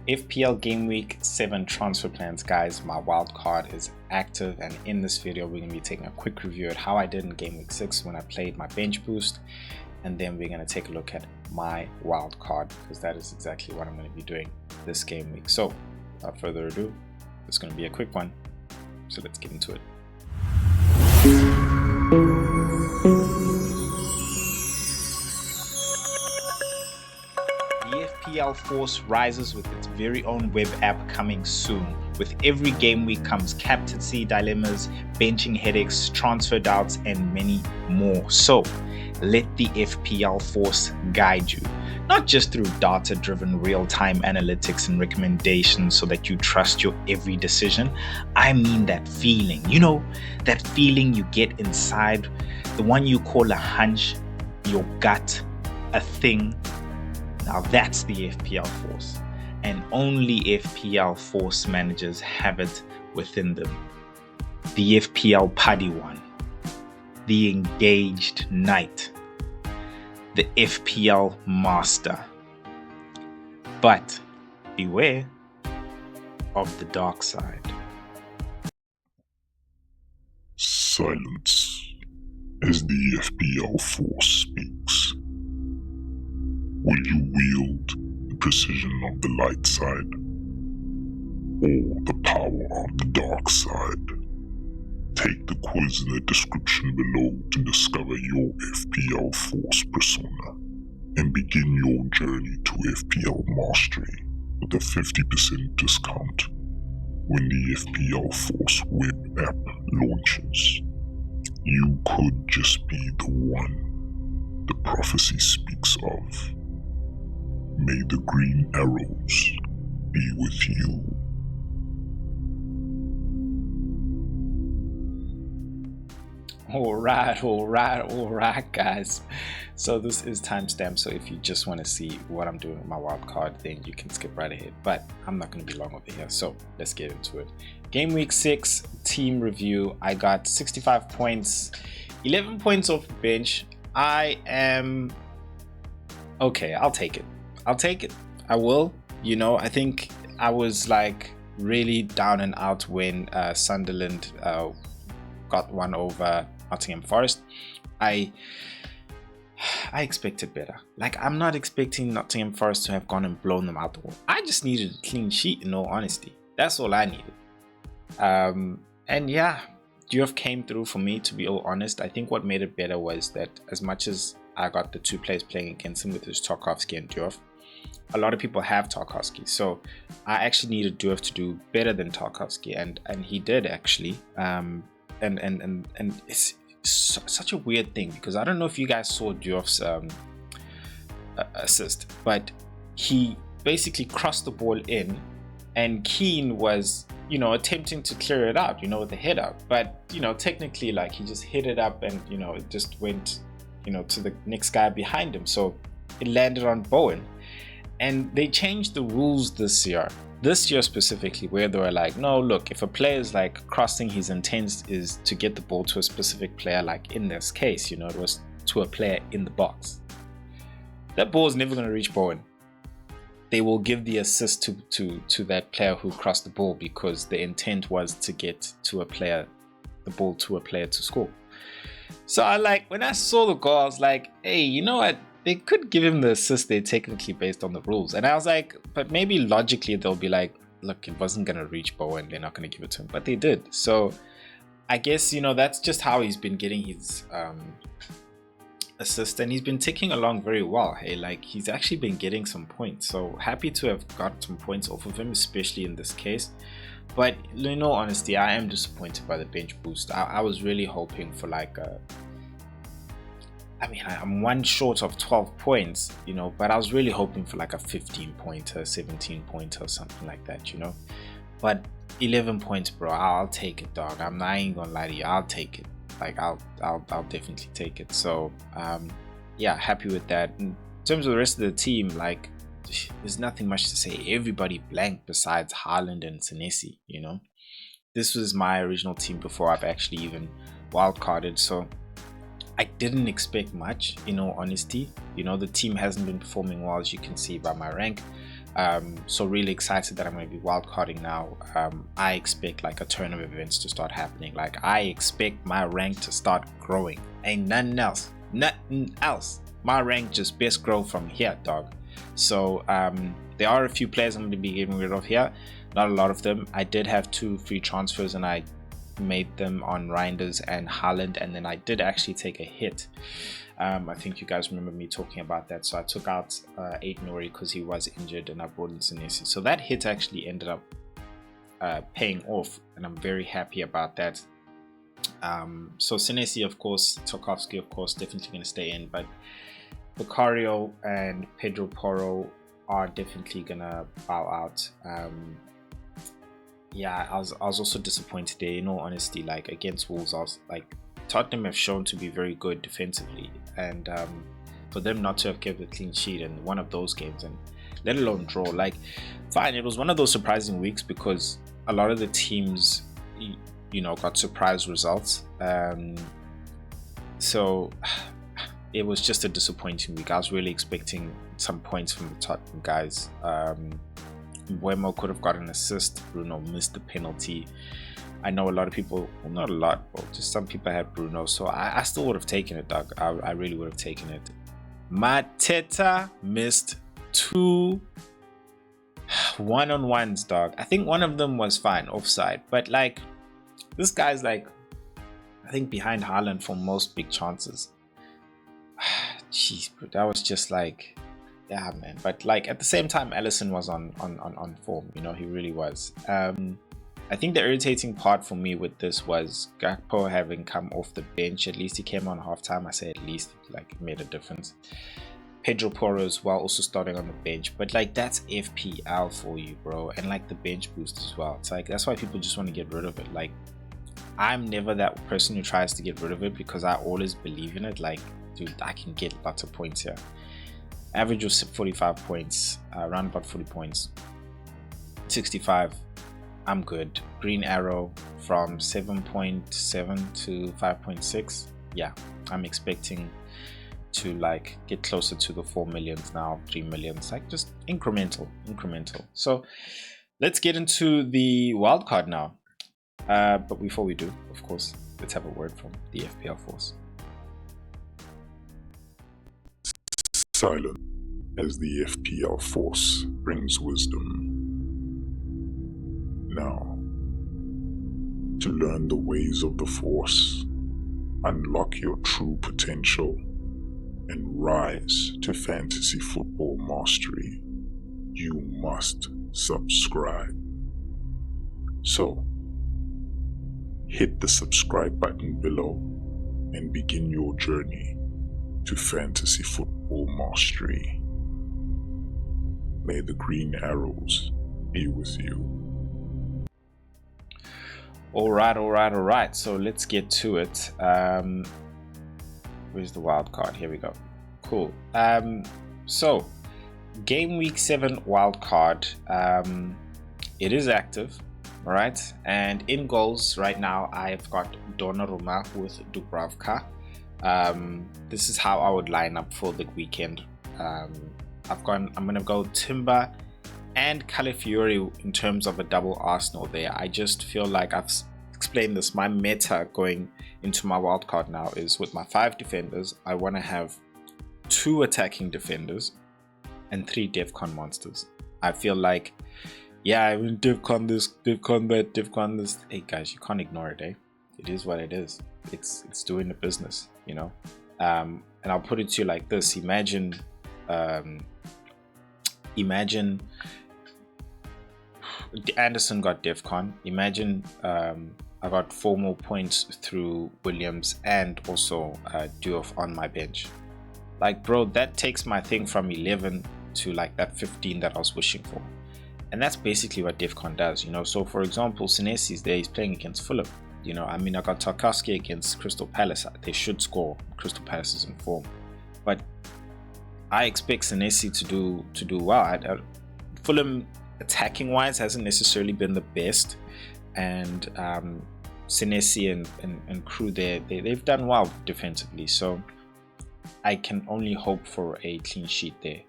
FPL Gameweek 7 transfer plans, guys. My wild card is active, and in this video we're going to be taking a quick review at how I did in Gameweek 6 when I played my bench boost, and then we're going to take a look at my wild card, because that is exactly what I'm going to be doing this game week. So without further ado, it's going to be a quick one, so let's get into it. The FPL Force rises with its very own web app coming soon. With every game week comes captaincy dilemmas, benching headaches, transfer doubts, and many more. So let the FPL Force guide you, not just through data-driven real-time analytics and recommendations so that you trust your every decision. I mean that feeling, that feeling you get inside, the one you call a hunch, your gut, a thing. Now that's the FPL Force, and only FPL Force managers have it within them. The FPL Padawan, the Engaged Knight, the FPL Master. But beware of the dark side. Silence as the FPL Force speaks. Will you wield the precision of the light side, or the power of the dark side? Take the quiz in the description below to discover your FPL Force persona and begin your journey to FPL Mastery with a 50% discount when the FPL Force web app launches. You could just be the one the prophecy speaks of. May the green arrows be with you. All right, guys. So this is timestamp, so if you just want to see what I'm doing with my wild card, then you can skip right ahead, but I'm not going to be long over here, so let's get into it. Game week 6 team review. I got 65 points, 11 points off the bench. I am okay. I'll take it. I will. I think I was like really down and out when Sunderland got one over Nottingham Forest. I expected better. Like, I'm not expecting Nottingham Forest to have gone and blown them out the wall. I just needed a clean sheet, in all honesty. That's all I needed. And yeah, Diouf came through for me, to be all honest. I think what made it better was that as much as I got the two players playing against him with his Tarkowski and Diouf, a lot of people have Tarkowski, so I actually needed Diouf to do better than Tarkowski, and he did actually. And it's such a weird thing, because I don't know if you guys saw Diouf's assist, but he basically crossed the ball in, and Keane was attempting to clear it out with the header, but technically, like, he just hit it up and it just went to the next guy behind him, so it landed on Bowen. And they changed the rules this year specifically, where they were like, no, look, if a player is like crossing, his intent is to get the ball to a specific player, like in this case, it was to a player in the box. That ball is never going to reach Bowen. They will give the assist to that player who crossed the ball, because the intent was to get the ball to a player to score. So when I saw the goal, I was like, hey, you know what? They could give him the assist there technically based on the rules. And I was like, but maybe logically they'll be like, look, it wasn't going to reach Bowen, they're not going to give it to him. But they did. So I guess, that's just how he's been getting his assist. And he's been ticking along very well. Hey, like, he's actually been getting some points. So happy to have got some points off of him, especially in this case. But in all honesty, I am disappointed by the bench boost. I was really hoping for like I'm one short of 12 points, but I was really hoping for like a 15 pointer, 17 pointer, something like that, But 11 points, bro, I'll take it, dog. I ain't gonna lie to you, I'll take it. Like, I'll definitely take it. So, yeah, happy with that. In terms of the rest of the team, like, there's nothing much to say. Everybody blanked besides Haaland and Senesi, This was my original team before I've actually even wildcarded, so I didn't expect much, in all honesty. The team hasn't been performing well, as you can see by my rank. So really excited that I'm going to be wildcarding now. I expect like a turn of events to start happening. Like I expect my rank to start growing. Ain't nothing else. Nothing else. My rank just best grow from here, dog. So there are a few players I'm going to be getting rid of here. Not a lot of them. I did have 2 free transfers and I made them on Reinders and Haaland, and then I did actually take a hit. I think you guys remember me talking about that. So I took out 8 Nori because he was injured, and I brought in Senesi. So that hit actually ended up paying off, and I'm very happy about that. So Senesi, of course, Tarkowski, of course, definitely going to stay in, but Vicario and Pedro Porro are definitely going to bow out. Yeah, I was also disappointed there, in all honesty. Like against Wolves, I was like, Tottenham have shown to be very good defensively, and for them not to have kept a clean sheet in one of those games, and let alone draw, like fine, it was one of those surprising weeks because a lot of the teams, you know, got surprise results. So it was just a disappointing week. I was really expecting some points from the Tottenham guys. Wemo could have got an assist. Bruno missed the penalty. I know a lot of people, well, not a lot, but just some people had Bruno, so I still would have taken it, dog. I really would have taken it. Mateta missed 2 one-on-ones, dog. I think one of them was fine, offside, but like this guy's like, I think behind Haaland for most big chances. Jeez, bro, that was just like, yeah, man. But like at the same time, Ellison was on form, you know, he really was. I think the irritating part for me with this was Gakpo having come off the bench. At least he came on halftime. I say at least, like it made a difference. Pedro Porro as well, also starting on the bench, but like that's FPL for you, bro, and like the bench boost as well. It's like that's why people just want to get rid of it. Like I'm never that person who tries to get rid of it because I always believe in it. Like, dude, I can get lots of points here. Average was 45 points, around about 40 points, 65. I'm good. Green arrow from 7.7 to 5.6. Yeah, I'm expecting to like get closer to the 4 millions now, 3 millions, like just incremental. So let's get into the wildcard now. But before we do, of course, let's have a word from the FPL Force. Silent as the FPL Force brings wisdom. Now, to learn the ways of the Force, unlock your true potential, and rise to fantasy football mastery, you must subscribe. So, hit the subscribe button below and begin your journey to fantasy football mastery. May the green arrows be with you. All right. So let's get to it. Where's the wild card? Here we go. Cool. So game week 7 wildcard. It is active. All right. And in goals right now, I've got Donnarumma with Dubravka. This is how I would line up for the weekend. I'm gonna go Timber and Calafiori in terms of a double Arsenal there. I just feel like I've explained this. My meta going into my wildcard now is with my 5 defenders, I want to have 2 attacking defenders and 3 Defcon monsters. I feel like, yeah, I will Defcon this, Defcon that, Defcon this. Hey guys, you can't ignore it, eh? It is what it is. It's doing the business, you know. And I'll put it to you like this: imagine Anderson got Defcon. Imagine I got 4 more points through Williams and also Diouf on my bench. Like, bro, that takes my thing from 11 to like that 15 that I was wishing for. And that's basically what Defcon does, you know. So for example, Senesi's there, he's playing against Fulham. You know, I mean, I got Tarkowski against Crystal Palace. They should score. Crystal Palace is in form, but I expect Senesi to do well. Fulham attacking wise hasn't necessarily been the best, and Senesi and crew there, they've done well defensively. So I can only hope for a clean sheet there.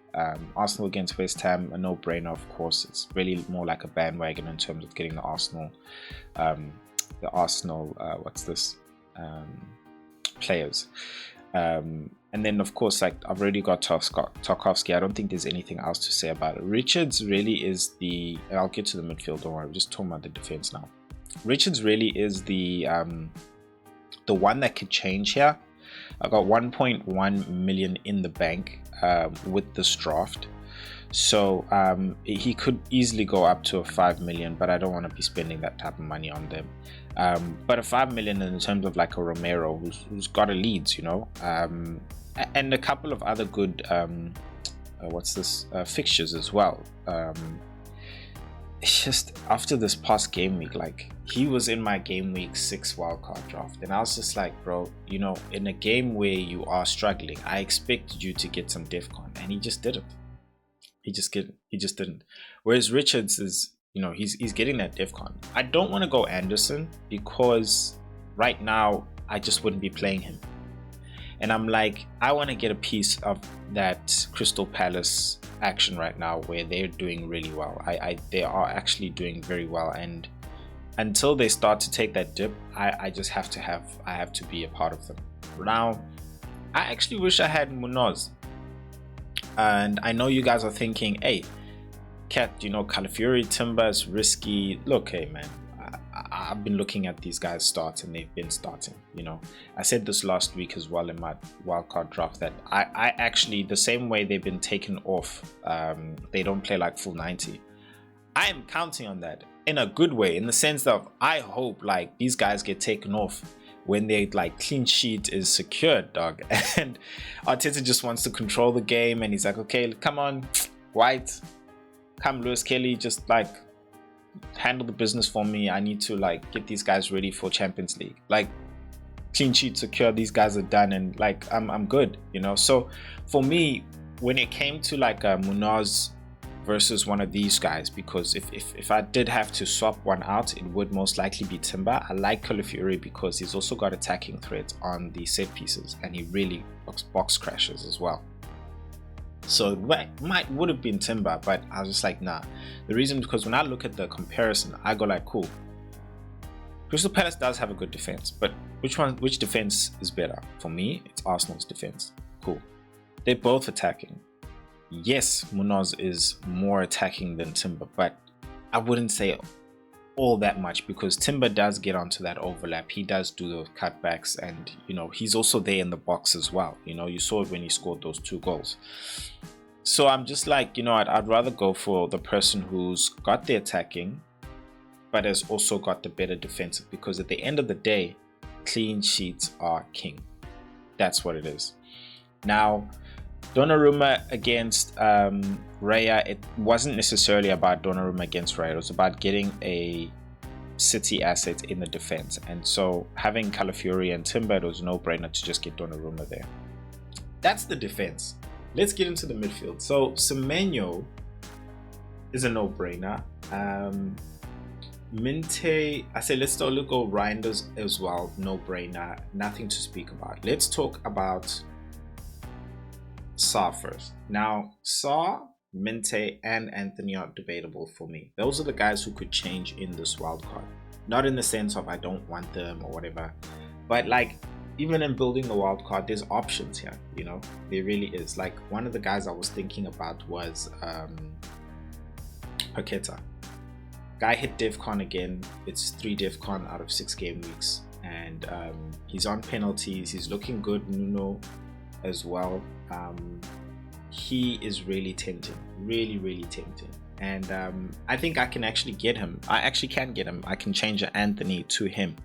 Arsenal against West Ham, a no-brainer, of course. It's really more like a bandwagon in terms of getting the Arsenal players. And then, of course, like I've already got Tarkowski. I don't think there's anything else to say about it. Richards really is the... I'll get to the midfield, don't worry. I'm just talking about the defense now. Richards really is the one that could change here. I got 1.1 million in the bank with this draft. So he could easily go up to a 5 million, but I don't want to be spending that type of money on them. But a 5 million in terms of like a Romero who's got a Leeds, you know, and a couple of other good fixtures as well. It's just after this past game week, like he was in my game week 6 wildcard draft, and I was just like, bro, you know, in a game where you are struggling, I expected you to get some defcon, and he just didn't. He just didn't. Whereas Richards is, you know, he's getting that defcon. I don't want to go Anderson because right now I just wouldn't be playing him. And I'm like, I want to get a piece of that Crystal Palace action right now where they're doing really well. They are actually doing very well, and until they start to take that dip, I have to be a part of them. Now, I actually wish I had Munoz. And I know you guys are thinking, hey, Cat, you know, Calafiori, Timber is risky. Look, hey, man, I've been looking at these guys start, and they've been starting, you know. I said this last week as well in my wildcard draft that I actually, the same way they've been taken off, they don't play like full 90. I am counting on that in a good way, in the sense that I hope like these guys get taken off when they like clean sheet is secured, dog. And Arteta just wants to control the game, and he's like, okay, come on, White, come Lewis Kelly, just like handle the business for me. I need to like get these guys ready for Champions League. Like clean sheet secure, these guys are done, and like I'm good, you know. So for me, when it came to like Munoz versus one of these guys, because if I did have to swap one out, it would most likely be Timber. I like Calafiori because he's also got attacking threats on the set pieces, and he really box crashes as well. So it would have been Timber, but I was just like, nah. The reason, because when I look at the comparison, I go like, cool, Crystal Palace does have a good defense, but which defense is better? For me, it's Arsenal's defense. Cool. They're both attacking. Yes, Munoz is more attacking than Timber, but I wouldn't say all that much, because Timber does get onto that overlap. He does do those cutbacks, and you know, he's also there in the box as well. You know, you saw it when he scored those 2 goals. So I'm just like, you know, I'd rather go for the person who's got the attacking but has also got the better defensive, because at the end of the day, clean sheets are king. That's what it is. Now, Donnarumma against Raya, it wasn't necessarily about Donnarumma against Raya. It was about getting a City asset in the defense. And so having Calafiori and Timber, it was a no-brainer to just get Donnarumma there. That's the defense. Let's get into the midfield. So Semenyo is a no-brainer. Minte, I say let's look at Reinders as well. No-brainer. Nothing to speak about. Let's talk about Sarr first. Now, Sarr, Minte, and Anthony are debatable for me. Those are the guys who could change in this wildcard. Not in the sense of I don't want them or whatever, but like even in building the wildcard, there's options here. You know, there really is. Like one of the guys I was thinking about was Paqueta. Guy hit DEFCON again. It's 3 DEFCON out of 6 game weeks, and he's on penalties. He's looking good. Nuno as well. He is really tempting, really tempting, and I think I can actually get him. I actually can get him. I can change Anthony to him.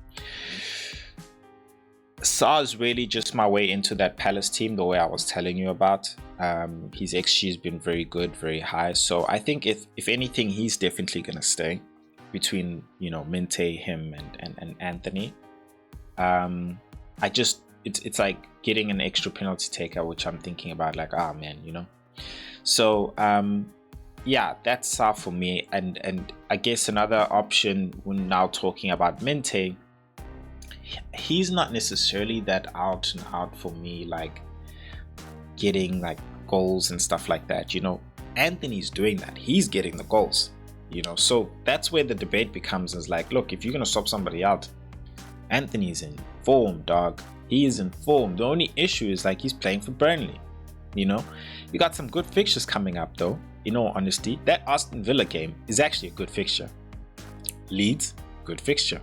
Sarr is really just my way into that Palace team, the way I was telling you about. His XG has been very good, very high. So I think if anything, he's definitely going to stay between, you know, Minte, him, and Anthony. It's like getting an extra penalty taker, which I'm thinking about, like, man, you know. So yeah, that's Sarr for me. And I guess another option when now talking about Minte, he's not necessarily that out and out for me, like getting like goals and stuff like that. Anthony's doing that. He's getting the goals. So that's where the debate becomes, is like, look, if you're going to swap somebody out, Anthony's in form, dog. He is in form. The only issue is like he's playing for Burnley. You got some good fixtures coming up though. In all honesty, that Aston Villa game is actually a good fixture. Leeds, good fixture.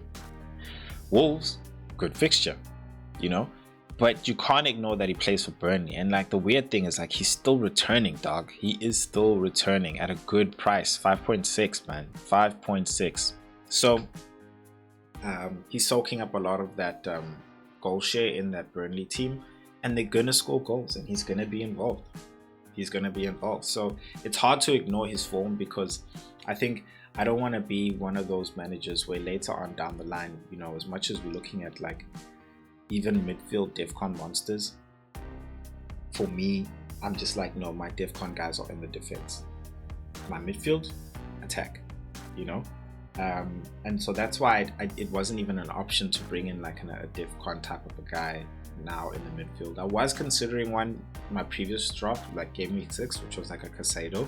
Wolves, good fixture. But you can't ignore that he plays for Burnley. And like the weird thing is like he's still returning, dog. He is still returning at a good price. 5.6, man. 5.6. So he's soaking up a lot of that goal share in that Burnley team. And they're going to score goals and he's going to be involved. So it's hard to ignore his form, because I think I don't want to be one of those managers where later on down the line, as much as we're looking at like even midfield DEFCON monsters, for me, I'm just like, no, my DEFCON guys are in the defense. My midfield, attack, and so that's why it wasn't even an option to bring in like a DEFCON type of a guy now in the midfield. I was considering one in my previous draft, like Gameweek 6, which was like a Casado.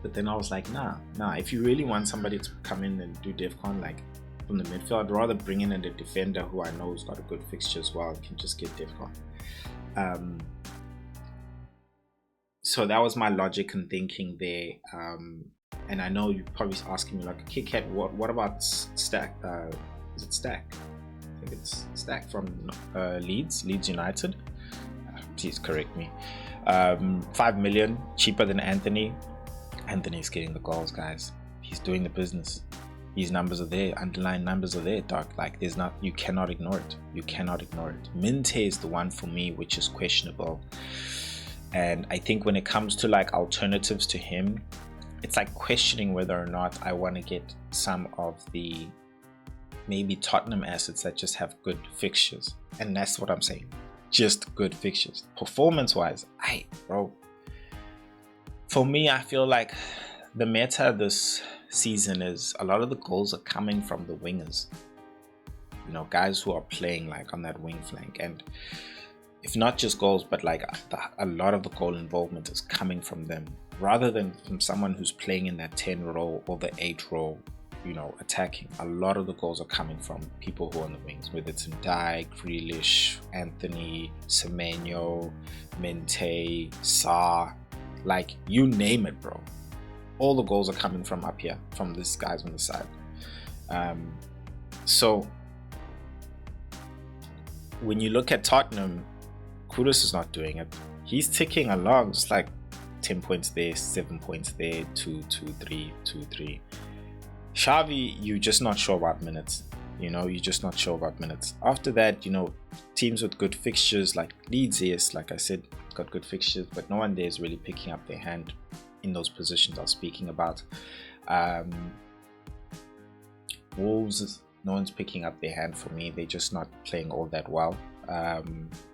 But then I was like, nah, if you really want somebody to come in and do DEFCON like from the midfield, I'd rather bring in a defender who I know has got a good fixture as well and can just get DEFCON. So that was my logic and thinking there. And I know you're probably asking me like, okay, Kat, what about Stack? Is it Stack? I think it's Stack from Leeds United. Please correct me. 5 million cheaper than Anthony. Anthony's getting the goals, guys. He's doing the business. These numbers are there. Underlying numbers are there, dog. Like you cannot ignore it. Minte is the one for me which is questionable. And I think when it comes to like alternatives to him, it's like questioning whether or not I want to get some of the maybe Tottenham assets that just have good fixtures. And that's what I'm saying. Just good fixtures. Performance-wise, for me, I feel like the meta this season is a lot of the goals are coming from the wingers. Guys who are playing like on that wing flank. And if not just goals, but like a lot of the goal involvement is coming from them, rather than from someone who's playing in that 10 role or the 8 role, attacking. A lot of the goals are coming from people who are on the wings, whether it's Ndai, Grealish, Anthony, Semenyo, Minte, Sa, like you name it, bro. All the goals are coming from up here, from these guys on the side. So when you look at Tottenham, Kudus is not doing it. He's ticking along, just like 10 points there, 7 points there, 2, 2, 3, 2, 3. Xavi, you're just not sure about minutes. After that, teams with good fixtures like Leeds, yes, like I said, got good fixtures, but no one there is really picking up their hand in those positions I was speaking about. Wolves, no one's picking up their hand for me. They're just not playing all that well.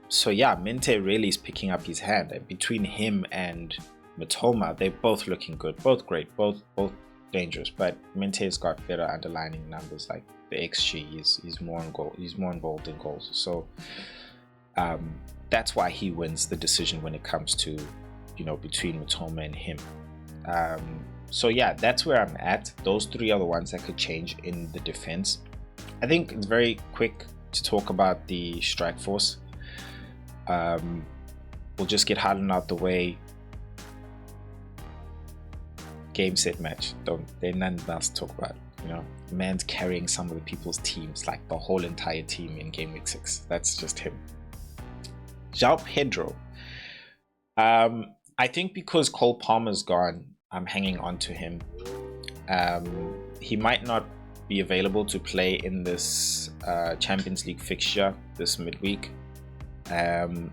So yeah, Minte really is picking up his hand. And between him and Matoma, they're both looking good, both great, both dangerous. But Minte's got better underlying numbers, like the XG is more on goal. He's more involved in goals. So that's why he wins the decision when it comes to, between Matoma and him. So yeah, that's where I'm at. Those three are the ones that could change in the defense. I think it's very quick to talk about the strike force. We'll just get Haaland out the way. Game, set, match. There's nothing else to talk about. Man's carrying some of the people's teams, like the whole entire team in Gameweek 6. That's just him. João Pedro. I think because Cole Palmer's gone, I'm hanging on to him. He might not be available to play in this Champions League fixture this midweek.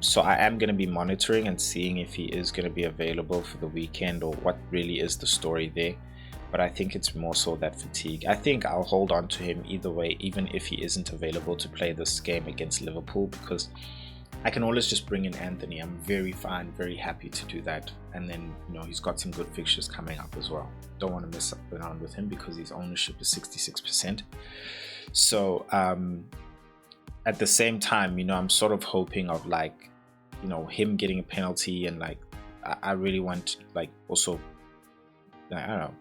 So I am going to be monitoring and seeing if he is going to be available for the weekend or what really is the story there. But I think it's more so that fatigue. I think I'll hold on to him either way, even if he isn't available to play this game against Liverpool, because I can always just bring in Anthony. I'm very fine, very happy to do that. And then, he's got some good fixtures coming up as well. Don't want to mess around with him because his ownership is 66%. So at the same time, I'm sort of hoping of him getting a penalty and like I really want like also, I don't know,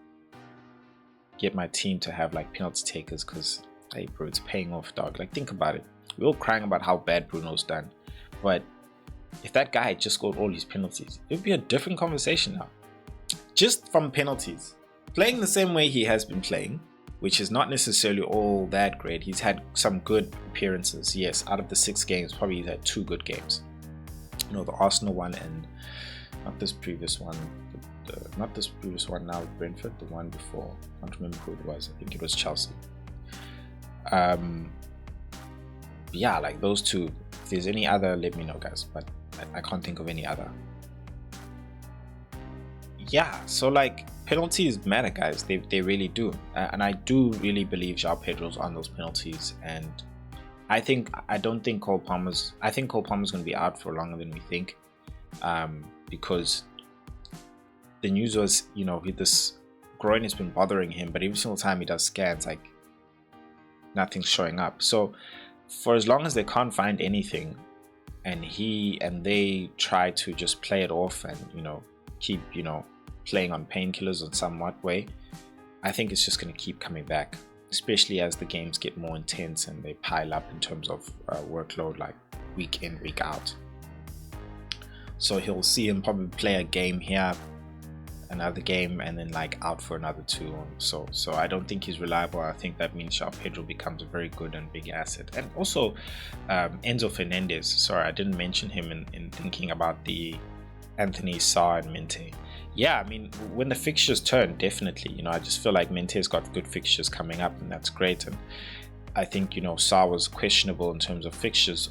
get my team to have like penalty takers, because hey bro, it's paying off, dog. Like think about it. We're all crying about how bad Bruno's done, but if that guy had just scored all these penalties, it would be a different conversation now. Just from penalties, playing the same way he has been playing, which is not necessarily all that great. He's had some good appearances, yes. Out of the 6 games, probably he's had 2 good games. You know, the Arsenal one and not this previous one. Not this previous one now with Brentford, the one before. I can't remember who it was. I think it was Chelsea. Yeah, like those 2. If there's any other, let me know, guys. But I can't think of any other. Yeah, so like penalties matter, guys. They really do, and I do really believe João Pedro's on those penalties. And I think Cole Palmer's going to be out for longer than we think, because the news was, you know, this groin has been bothering him, but every single time he does scans, like nothing's showing up. So for as long as they can't find anything, and they try to just play it off and, you know, keep, you know, playing on painkillers in somewhat way, I think it's just going to keep coming back, especially as the games get more intense and they pile up in terms of workload, like week in, week out. So he'll see him probably play a game here, another game, and then like out for another 2. So I don't think he's reliable. I think that means João Pedro becomes a very good and big asset. And also Enzo Fernandez, sorry, I didn't mention him in thinking about the Anthony, Sarr and Mente. Yeah, I mean, when the fixtures turn, definitely, you know, I just feel like Mente's got good fixtures coming up, and that's great. And I think, you know, Sarr was questionable in terms of fixtures,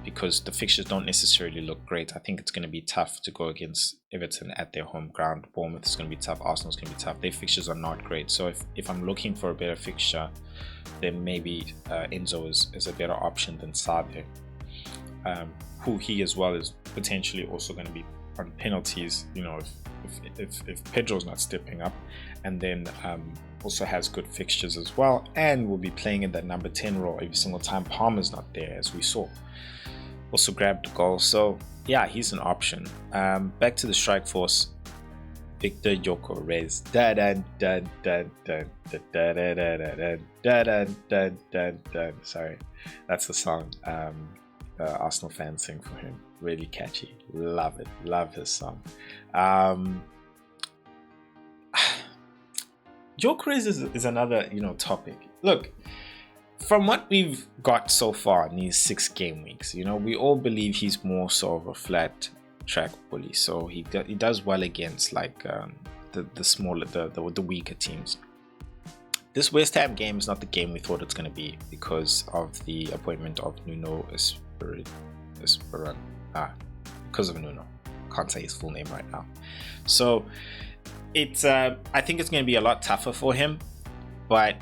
because the fixtures don't necessarily look great. I think it's going to be tough to go against Everton at their home ground. Bournemouth is going to be tough. Arsenal's going to be tough. Their fixtures are not great. So if I'm looking for a better fixture, then maybe Enzo is a better option than Sarr there, who he as well is potentially also going to be on penalties, you know, if Pedro's not stepping up, and then also has good fixtures as well, and will be playing in that number 10 role every single time Palmer's not there, as we saw. Also grabbed a goal, so yeah, he's an option. Back to the strike force, Victor Gyökeres. Sorry, that's the song Arsenal fans sing for him. Really catchy, love it, love his song. Gyökeres is another, you know, topic. Look, from what we've got so far in these 6 game weeks, you know, we all believe he's more so of a flat track bully. So he does well against like the smaller, the weaker teams. This West Ham game is not the game we thought it's going to be, because of the appointment of Nuno Espirito. Because of Nuno, can't say his full name right now. So it's I think it's going to be a lot tougher for him, but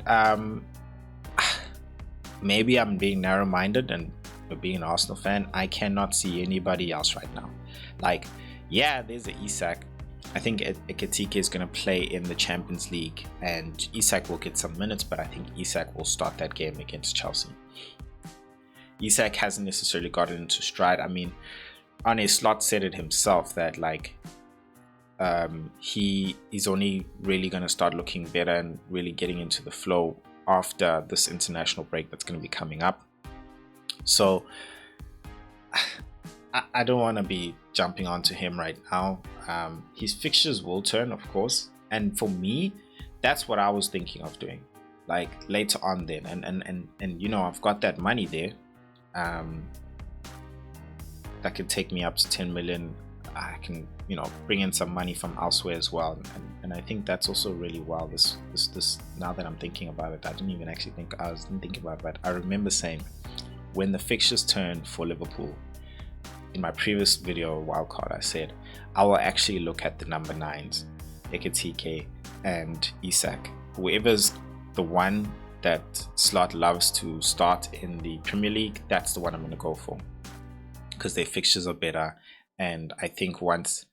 maybe I'm being narrow-minded, and being an Arsenal fan, I cannot see anybody else right now. Like, yeah, there's an Isak. I think Ekitike is going to play in the Champions League, and Isak will get some minutes, but I think Isak will start that game against Chelsea. Isak hasn't necessarily gotten into stride. I mean, Arne Slot said it himself that like he is only really going to start looking better and really getting into the flow after this international break that's going to be coming up. So I don't want to be jumping onto him right now. His fixtures will turn, of course, and for me, that's what I was thinking of doing, like later on then, and you know, I've got that money there that could take me up to 10 million. I can, you know, bring in some money from elsewhere as well, and I think that's also really well. This now that I'm thinking about it, I didn't even actually think about it, but I remember saying when the fixtures turn for Liverpool in my previous video wildcard, I said I will actually look at the number 9s, Ekitike and Isak. Whoever's the one that Slot loves to start in the Premier League, that's the one I'm going to go for, because their fixtures are better. And I think once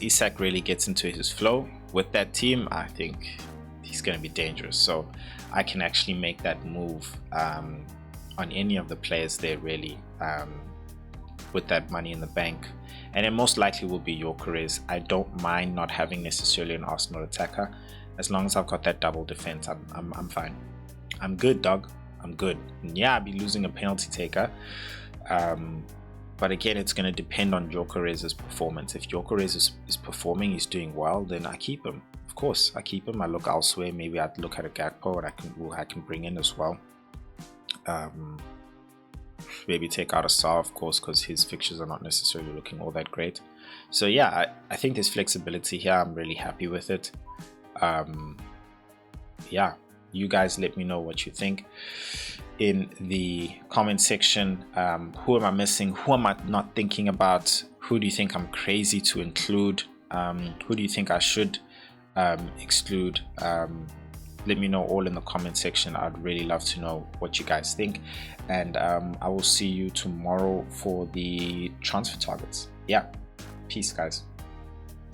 Isak really gets into his flow with that team, I think he's going to be dangerous. So I can actually make that move on any of the players there, really. with that money in the bank. And it most likely will be Gyökeres. I don't mind not having necessarily an Arsenal attacker. As long as I've got that double defense, I'm fine. I'm good, dog. I'm good. And yeah, I'll be losing a penalty taker. But again, it's going to depend on Gyökeres' performance. If Gyökeres is performing, he's doing well, then I keep him. Of course, I keep him. I look elsewhere. Maybe I'd look at a Gakpo and I can bring in as well. Maybe take out a Saar, of course, because his fixtures are not necessarily looking all that great. So yeah, I think there's flexibility here. I'm really happy with it. Yeah, you guys let me know what you think in the comment section. Who am I missing? Who am I not thinking about? Who do you think I'm crazy to include? Who do you think I should exclude? Let me know all in the comment section. I'd really love to know what you guys think, and I will see you tomorrow for the transfer targets. Yeah, peace guys.